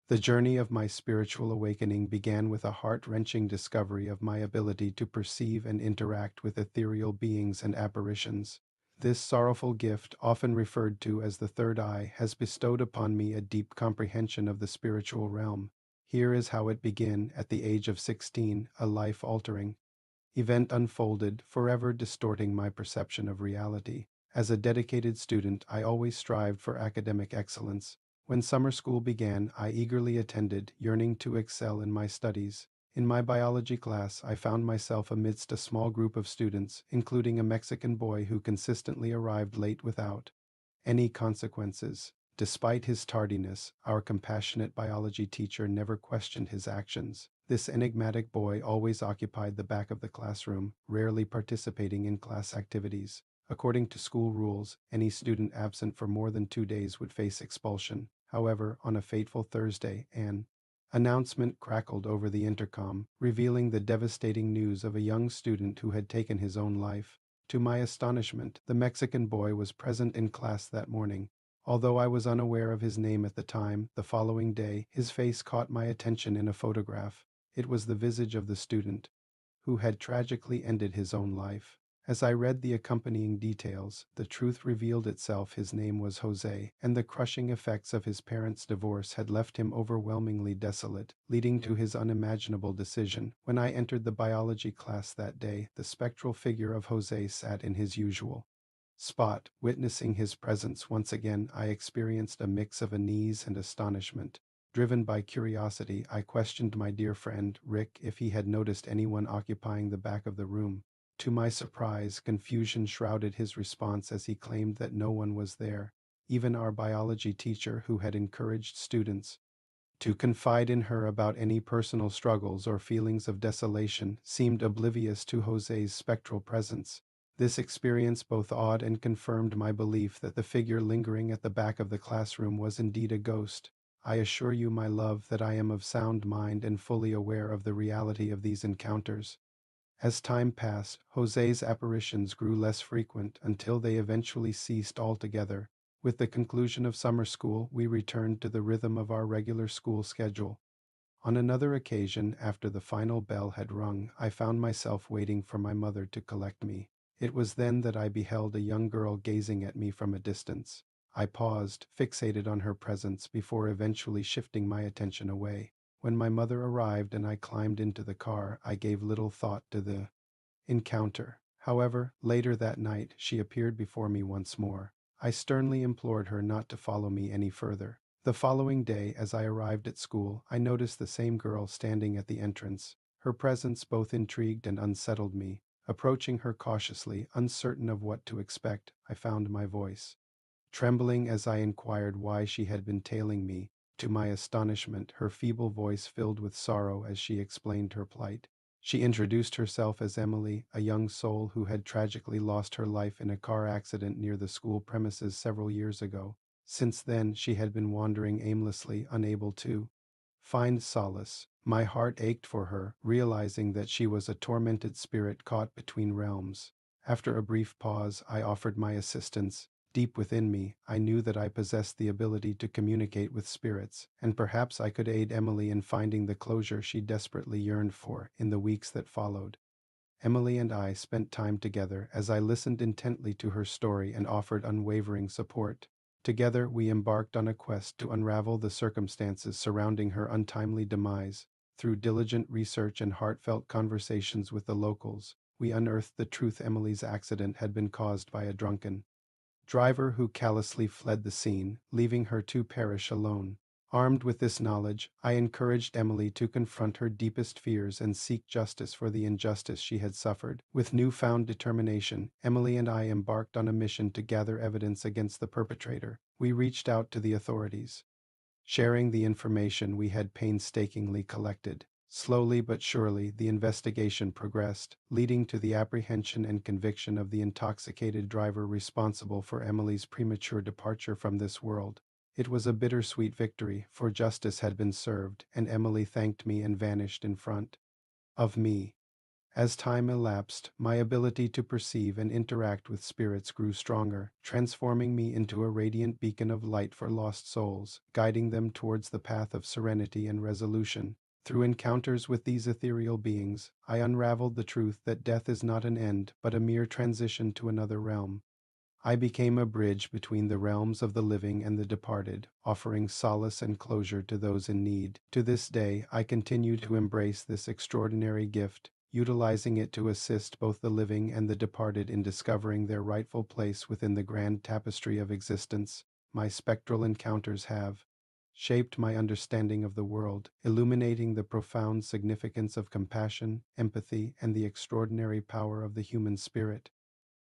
The journey of my spiritual awakening began with a heart-wrenching discovery of my ability to perceive and interact with ethereal beings and apparitions. This sorrowful gift, often referred to as the third eye, has bestowed upon me a deep comprehension of the spiritual realm. Here is how it began. At the age of 16, a life-altering event unfolded, forever distorting my perception of reality. As a dedicated student, I always strived for academic excellence. When summer school began, I eagerly attended, yearning to excel in my studies. In my biology class, I found myself amidst a small group of students, including a Mexican boy who consistently arrived late without any consequences. Despite his tardiness, our compassionate biology teacher never questioned his actions. This enigmatic boy always occupied the back of the classroom, rarely participating in class activities. According to school rules, any student absent for more than 2 days would face expulsion. However, on a fateful Thursday, an announcement crackled over the intercom, revealing the devastating news of a young student who had taken his own life. To my astonishment, the Mexican boy was present in class that morning. Although I was unaware of his name at the time, the following day, his face caught my attention in a photograph. It was the visage of the student who had tragically ended his own life. As I read the accompanying details, the truth revealed itself. His name was Jose, and the crushing effects of his parents' divorce had left him overwhelmingly desolate, leading to his unimaginable decision. When I entered the biology class that day, the spectral figure of Jose sat in his usual spot. Witnessing his presence once again, I experienced a mix of unease and astonishment. Driven by curiosity, I questioned my dear friend, Rick, if he had noticed anyone occupying the back of the room. To my surprise, confusion shrouded his response as he claimed that no one was there. Even our biology teacher, who had encouraged students to confide in her about any personal struggles or feelings of desolation, seemed oblivious to Jose's spectral presence. This experience both awed and confirmed my belief that the figure lingering at the back of the classroom was indeed a ghost. I assure you, my love, that I am of sound mind and fully aware of the reality of these encounters. As time passed, Jose's apparitions grew less frequent until they eventually ceased altogether. With the conclusion of summer school, we returned to the rhythm of our regular school schedule. On another occasion, after the final bell had rung, I found myself waiting for my mother to collect me. It was then that I beheld a young girl gazing at me from a distance. I paused, fixated on her presence, before eventually shifting my attention away. When my mother arrived and I climbed into the car, I gave little thought to the encounter. However, later that night, she appeared before me once more. I sternly implored her not to follow me any further. The following day, as I arrived at school, I noticed the same girl standing at the entrance. Her presence both intrigued and unsettled me. Approaching her cautiously, uncertain of what to expect, I found my voice trembling as I inquired why she had been tailing me. To my astonishment, her feeble voice filled with sorrow as she explained her plight. She introduced herself as Emily, a young soul who had tragically lost her life in a car accident near the school premises several years ago. Since then, she had been wandering aimlessly, unable to find solace. My heart ached for her, realizing that she was a tormented spirit caught between realms. After a brief pause, I offered my assistance. Deep within me, I knew that I possessed the ability to communicate with spirits, and perhaps I could aid Emily in finding the closure she desperately yearned for. In the weeks that followed, Emily and I spent time together as I listened intently to her story and offered unwavering support. Together, we embarked on a quest to unravel the circumstances surrounding her untimely demise. Through diligent research and heartfelt conversations with the locals, we unearthed the truth. Emily's accident had been caused by a drunken driver who callously fled the scene, leaving her to perish alone. Armed with this knowledge, I encouraged Emily to confront her deepest fears and seek justice for the injustice she had suffered. With newfound determination, Emily and I embarked on a mission to gather evidence against the perpetrator. We reached out to the authorities, sharing the information we had painstakingly collected. Slowly but surely, the investigation progressed, leading to the apprehension and conviction of the intoxicated driver responsible for Emily's premature departure from this world. It was a bittersweet victory, for justice had been served, and Emily thanked me and vanished in front of me. As time elapsed, my ability to perceive and interact with spirits grew stronger, transforming me into a radiant beacon of light for lost souls, guiding them towards the path of serenity and resolution. Through encounters with these ethereal beings, I unraveled the truth that death is not an end, but a mere transition to another realm. I became a bridge between the realms of the living and the departed, offering solace and closure to those in need. To this day, I continue to embrace this extraordinary gift, utilizing it to assist both the living and the departed in discovering their rightful place within the grand tapestry of existence. My spectral encounters have shaped my understanding of the world, illuminating the profound significance of compassion, empathy, and the extraordinary power of the human spirit.